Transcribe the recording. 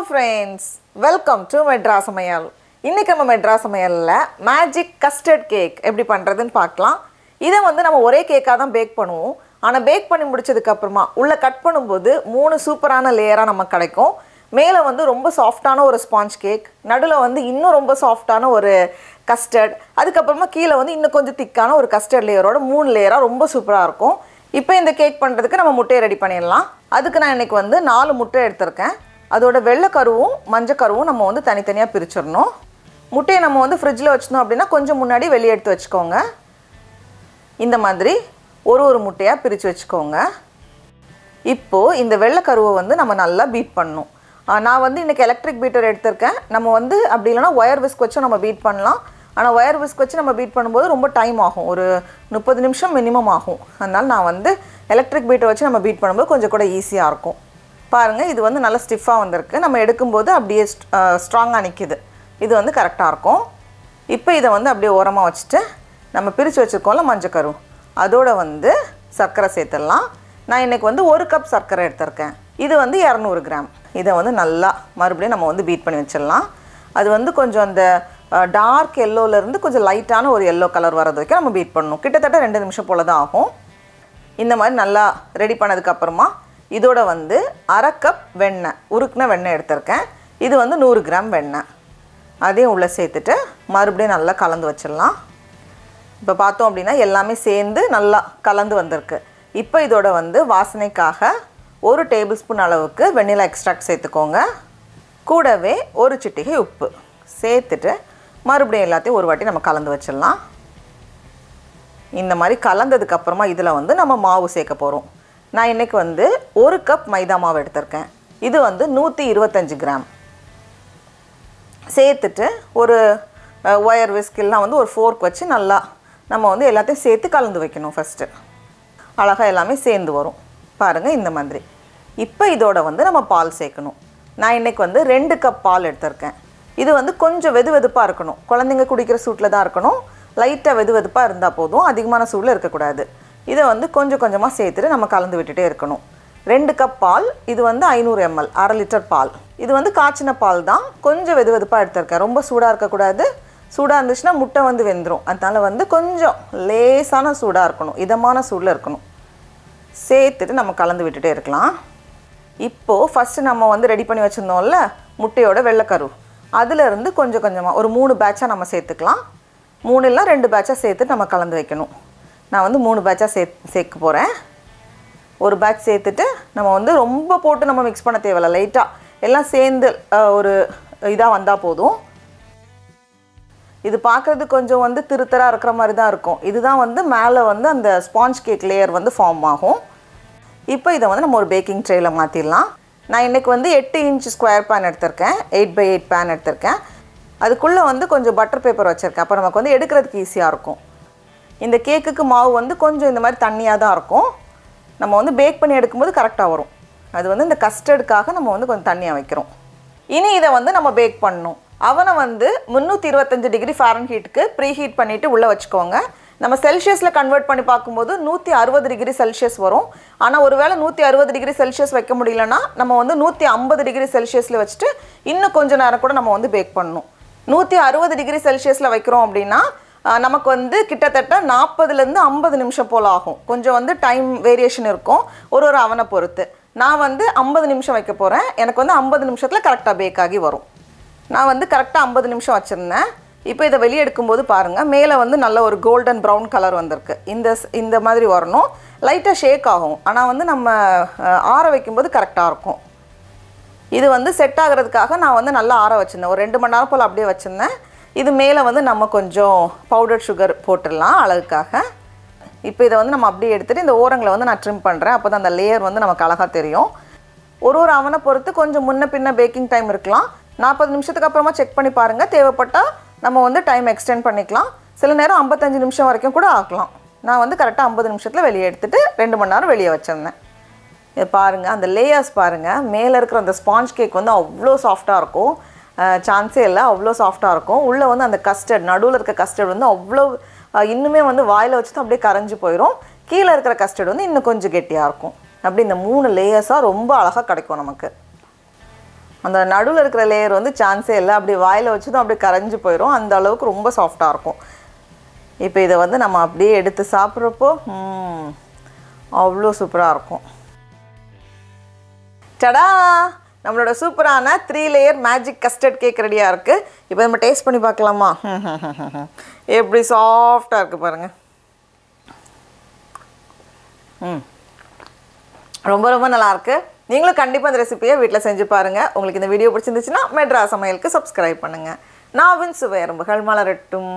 friends, welcome to Madras Samayal. இன்னைக்கு நம்ம Madras Samayalல magic custard cake எப்படி பண்றதுன்னு பார்க்கலாம். இத வந்து நம்ம ஒரே கேக்கா தான் பேக் பண்ணுவோம். ஆனா பேக் பண்ணி முடிச்சதுக்கு அப்புறமா உள்ள கட் பண்ணும்போது மூணு சூப்பரான லேயரா நமக்கு கிடைக்கும். மேலே வந்து ரொம்ப சாஃப்ட்டான ஒரு ஸ்பாஞ்ச் கேக், நடுவுல வந்து இன்னும் ரொம்ப சாஃப்ட்டான ஒரு கஸ்டர்ட், அதுக்கு அப்புறமா கீழ வந்து இன்னும் கொஞ்சம் திக்கான ஒரு கஸ்டர்ட் லேயரோட மூணு லேயரா ரொம்ப சூப்பரா இருக்கும். இப்போ இந்த கேக் பண்றதுக்கு நம்ம முட்டையை ரெடி பண்ணிடலாம். அதுக்கு நான் இன்னைக்கு வந்து 4 முட்டை எடுத்துர்க்கேன். அதோட வெள்ளை கருவும் மஞ்சள் கருவும் நம்ம வந்து தனித்தனியா பிரிச்சிரணும். முட்டையை நம்ம வந்து ஃப்ரிட்ஜ்ல வச்சணும் அப்படினா கொஞ்சம் முன்னாடி வெளிய எடுத்து வச்சுக்கோங்க. இந்த மாதிரி ஒரு முட்டையா பிரிச்சு வச்சுக்கோங்க. இப்போ இந்த வெள்ளை கருவை வந்து நம்ம நல்லா பீட் பண்ணனும். நான் வந்து இன்னைக்கு எலக்ட்ரிக் பீட்டர் எடுத்துர்க்கேன். நம்ம வந்து அப்படி இல்லனா வயர் விஸ்க் வச்சு நம்ம பீட் பண்ணலாம். ஆனா வயர் விஸ்க் வச்சு நம்ம பீட் பண்ணும்போது ரொம்ப டைம் ஆகும். ஒரு 30 நிமிஷம் மினிமம் ஆகும். அதனால நான் வந்து எலக்ட்ரிக் பீட்டர் வச்சு நம்ம பீட் பண்ணும்போது கொஞ்சம் கூட ஈஸியா இருக்கும். பாருங்க, இது வந்து நல்ல ஸ்டிஃபா வந்திருக்கு. நம்ம எடுக்கும்போது அப்படியே ஸ்ட்ராங்கா நிக்குது. இது வந்து கரெக்ட்டா இருக்கும். இப்போ இத வந்து அப்படியே ஓரமா வச்சிட்டு நம்ம பிரிச்சு வச்சிருக்கோம்ல மஞ்சள் கரு, அதோட வந்து சர்க்கரை சேர்த்தறலாம். நான் இன்னைக்கு வந்து 1 கப் சர்க்கரை எடுத்துர்க்கேன். இது வந்து 200 கிராம். இத வந்து நல்லா மறுபடியும் நம்ம வந்து பீட் பண்ணி வச்சிரலாம். அது வந்து கொஞ்சம் அந்த டார்க் yellowல இருந்து கொஞ்சம் லைட்டான ஒரு yellow கலர் வரது வரைக்கும் நம்ம பீட் பண்ணனும். கிட்டத்தட்ட 2 நிமிஷம் போல தான் ஆகும். இந்த மாதிரி நல்லா ரெடி பண்ணதுக்கு அப்புறமா இதோட வந்து 1/2 கப் வெண்ணெய், உருக்குன வெண்ணெய் எடுத்துர்க்கேன். இது வந்து 100 கிராம் வெண்ணெய். அதையும் உள்ள சேர்த்துட்டு மறுபடியும் நல்லா கலந்து வச்சிரலாம். இப்போ பார்த்தோம் அப்படினா எல்லாமே சேர்ந்து நல்லா கலந்து வந்திருக்கு. இப்போ இதோட வந்து வாசனைக்காக 1 டேபிள்ஸ்பூன் அளவுக்கு வெண்ணிலா எக்ஸ்ட்ராக்ட் சேர்த்துக்கோங்க. கூடவே 1 சிட்டிகை உப்பு சேர்த்துட்டு மறுபடியும் எல்லாத்தையும் ஒரு வாட்டி நம்ம கலந்து வச்சிரலாம். இந்த மாதிரி கலந்ததுக்கு அப்புறமா இதுல வந்து நம்ம மாவு சேர்க்க போறோம். நான் இன்னைக்கு வந்து 1 கப் மைதா மாவு எடுத்துர்க்கேன். இது வந்து 125 கிராம். சேர்த்துட்டு ஒரு வயர் விஸ்க் இல்லனா வந்து ஒரு ஃபோர்க் வச்சு நல்லா நம்ம வந்து எல்லாத்தையும் சேர்த்து கலந்து வைக்கணும். ஃபர்ஸ்ட் அழகா எல்லாமே சேர்ந்து வரும். பாருங்க இந்த மாதிரி. இப்போ இதோட வந்து நம்ம பால் சேர்க்கணும். நான் இன்னைக்கு வந்து 2 கப் பால் எடுத்துர்க்கேன். இது வந்து கொஞ்சம் வெதுவெதுப்பா இருக்கணும். குழந்தைங்க குடிக்கிற சூட்ல தான் இருக்கணும். லைட்டா வெதுவெதுப்பா இருந்தா போதும். அதிகமான சூட்ல இருக்க கூடாது. இத வந்து கொஞ்சம் கொஞ்சமா சேர்த்துட்டு நம்ம கலந்து விட்டுட்டே இருக்கணும். 2 கப் பால், இது வந்து 500 ml, 1/2 லிட்டர் பால். இது வந்து காய்ச்சின பால் தான். கொஞ்சம் வெதுவெதுப்பா எடுத்துர்க்கேன். ரொம்ப சூடா இருக்க கூடாது. சூடா இருந்துச்சுனா முட்டை வந்து வெந்துரும். அதனால வந்து கொஞ்சம் லேசான சூடா இருக்கணும். இதமான சூட்ல இருக்கணும். சேர்த்துட்டு நம்ம கலந்து விட்டுட்டே இருக்கலாம். இப்போ ஃபர்ஸ்ட் நம்ம வந்து ரெடி பண்ணி வச்சிருந்தோம்ல முட்டையோட வெள்ளை கரு, அதுல இருந்து கொஞ்சம் கொஞ்சமா ஒரு 3 பேட்சா நம்ம சேர்த்துக்கலாம். 3 இல்ல 2 பேட்சா சேர்த்து நம்ம கலந்து வைக்கணும். நான் வந்து 3 பேட்சா சேர்க்க போறேன். ஒரு பேட்ச் சேர்த்துட்டு நம்ம வந்து ரொம்ப போட்டு நம்ம மிக்ஸ் பண்ண தேவையில்லை. லைட்டா எல்லாம் சேர்ந்து ஒரு இதா வந்தா போதும். இது பார்க்கிறது கொஞ்சம் வந்து திருத்தரா இருக்கிற மாதிரி தான் இருக்கும். இதுதான் வந்து மேலே வந்து அந்த ஸ்பாஞ்ச் கேக் லேயர் வந்து ஃபார்ம் ஆகும். இப்போ இத வந்து நம்ம ஒரு பேக்கிங் ட்ரேல மாத்திரலாம். நான் இன்னைக்கு வந்து 8 இன்ச் ஸ்கொயர் பேன் எடுத்துர்க்கேன். 8x8 பேன் எடுத்துர்க்கேன். அதுக்குள்ள வந்து கொஞ்சம் பட்டர் பேப்பர் வச்சிருக்கேன். அப்ப நமக்கு வந்து எடுக்கிறதுக்கு ஈஸியா இருக்கும். இந்த கேக்குக்கு மாவு வந்து கொஞ்சம் இந்த மாதிரி தண்ணியா தான் இருக்கும். நம்ம வந்து பேக் பண்ணி எடுக்கும்போது கரெக்ட்டா வரும். அது வந்து இந்த கஸ்டர்டுக்காக நம்ம வந்து கொஞ்சம் தண்ணியா வைக்கிறோம். இனி இத வந்து நம்ம பேக் பண்ணனும். அவனை வந்து 325 டிகிரி ஃபாரன்ஹீட்க்கு ப்ரீ ஹீட் பண்ணிட்டு உள்ள வச்சுக்கோங்க. நம்ம செல்சியஸ்ல கன்வர்ட் பண்ணி பாக்கும்போது 160 டிகிரி செல்சியஸ் வரும். ஆனா ஒருவேளை 160 டிகிரி செல்சியஸ் வைக்க முடியலனா நம்ம வந்து 150 டிகிரி செல்சியஸ்ல வச்சிட்டு இன்னும் கொஞ்ச நேரம் கூட நம்ம வந்து பேக் பண்ணனும். 160 டிகிரி செல்சியஸ்ல வைக்கிறோம் அப்படினா நமக்கு வந்து கிட்டத்தட்ட 40 ல இருந்து 50 நிமிஷம் போல ஆகும். கொஞ்சம் வந்து டைம் வேரியேஷன் இருக்கும் ஒரு அவனை பொறுத்து. நான் வந்து 50 நிமிஷம் வைக்க போறேன். எனக்கு வந்து 50 நிமிஷத்துல கரெக்ட்டா பேக் ஆகி வரும். நான் வந்து கரெக்ட்டா 50 நிமிஷம் வச்சிருந்தேன். இப்போ இத வெளிய எடுக்கும்போது பாருங்க, மேலே வந்து நல்ல ஒரு கோல்டன் பிரவுன் கலர் வந்திருக்கு. இந்த மாதிரி வரணும். லைட்டா ஷேக் ஆகும். ஆனா வந்து நம்ம ஆற வைக்கும்போது கரெக்ட்டா இருக்கும். இது வந்து செட் ஆகிறதுக்காக நான் வந்து நல்லா ஆற வச்சிருந்தேன். ஒரு 2 மணி நேரம் போல அப்படியே வச்சிருந்தேன். இது மேலே வந்து நம்ம கொஞ்சம் பவுடர் சுகர் போட்டுறலாம் அழகுக்காக. இப்போ இத வந்து நம்ம அப்படியே எடுத்துட்டு இந்த ஓரங்களை வந்து நான் ட்ரிம் பண்றேன். அப்பதான் அந்த லேயர் வந்து நமக்கு அழகா தெரியும். ஒரு அவனை பொறுத்து கொஞ்சம் முன்ன பின்ன பேக்கிங் டைம் இருக்கலாம். 40 நிமிஷத்துக்கு அப்புறமா செக் பண்ணி பாருங்க. தேவைப்பட்டா நம்ம வந்து டைம் எக்ஸ்டெண்ட் பண்ணிக்கலாம். சில நேரம் 55 நிமிஷம் வரைக்கும் கூட ஆக்கலாம். நான் வந்து கரெக்ட்டா 50 நிமிஷத்துல வெளிய எடுத்துட்டு 2 மணி நேரம் வெளிய வச்சிருந்தேன். இது பாருங்க, அந்த லேயர்ஸ் பாருங்க. மேலே இருக்கிற அந்த ஸ்பாஞ்ச் கேக் வந்து அவ்வளோ சாஃப்ட்டா இருக்கும். சான்ஸே இல்லை, அவ்வளோ சாஃப்ட்டா இருக்கும். உள்ள வந்து அந்த கஸ்டர்ட், நடுவுல இருக்க கஸ்டர்ட் வந்து அவ்வளோ இன்னுமே வந்து வாயில வச்சுட்டு அப்படியே கரைஞ்சு போயிடும். கீழே இருக்கிற கஸ்டர்ட் வந்து இன்னும் கொஞ்சம் கெட்டியா இருக்கும். அப்படி இந்த 3 லேயர்ஸா ரொம்ப அழகா கிடைக்கும் நமக்கு. அந்த நடுவில் இருக்கிற லேயர் வந்து சான்ஸே இல்லை, அப்படி வாயில் வச்சதும் அப்படியே கரைஞ்சி போயிடும். அந்த அளவுக்கு ரொம்ப சாஃப்டாக இருக்கும். இப்போ இதை வந்து நம்ம அப்படியே எடுத்து சாப்பிட்றப்போ அவ்வளோ சூப்பராக இருக்கும். டடா, நம்மளோட சூப்பரான 3 லேயர் மேஜிக் கஸ்டர்ட் கேக் ரெடியாக இருக்குது. இப்போ நம்ம டேஸ்ட் பண்ணி பார்க்கலாமா? எப்படி சாஃப்டாக இருக்குது பாருங்கள். ரொம்ப ரொம்ப நல்லாயிருக்கு. நீங்களும் கண்டிப்பாக இந்த ரெசிபியை வீட்டில் செஞ்சு பாருங்கள். உங்களுக்கு இந்த வீடியோ பிடிச்சிருந்துச்சுன்னா மெட்ராஸ் சமையலுக்கு சப்ஸ்கிரைப் பண்ணுங்கள். நாவின் சுவை எறும்புகள் மலரட்டும்.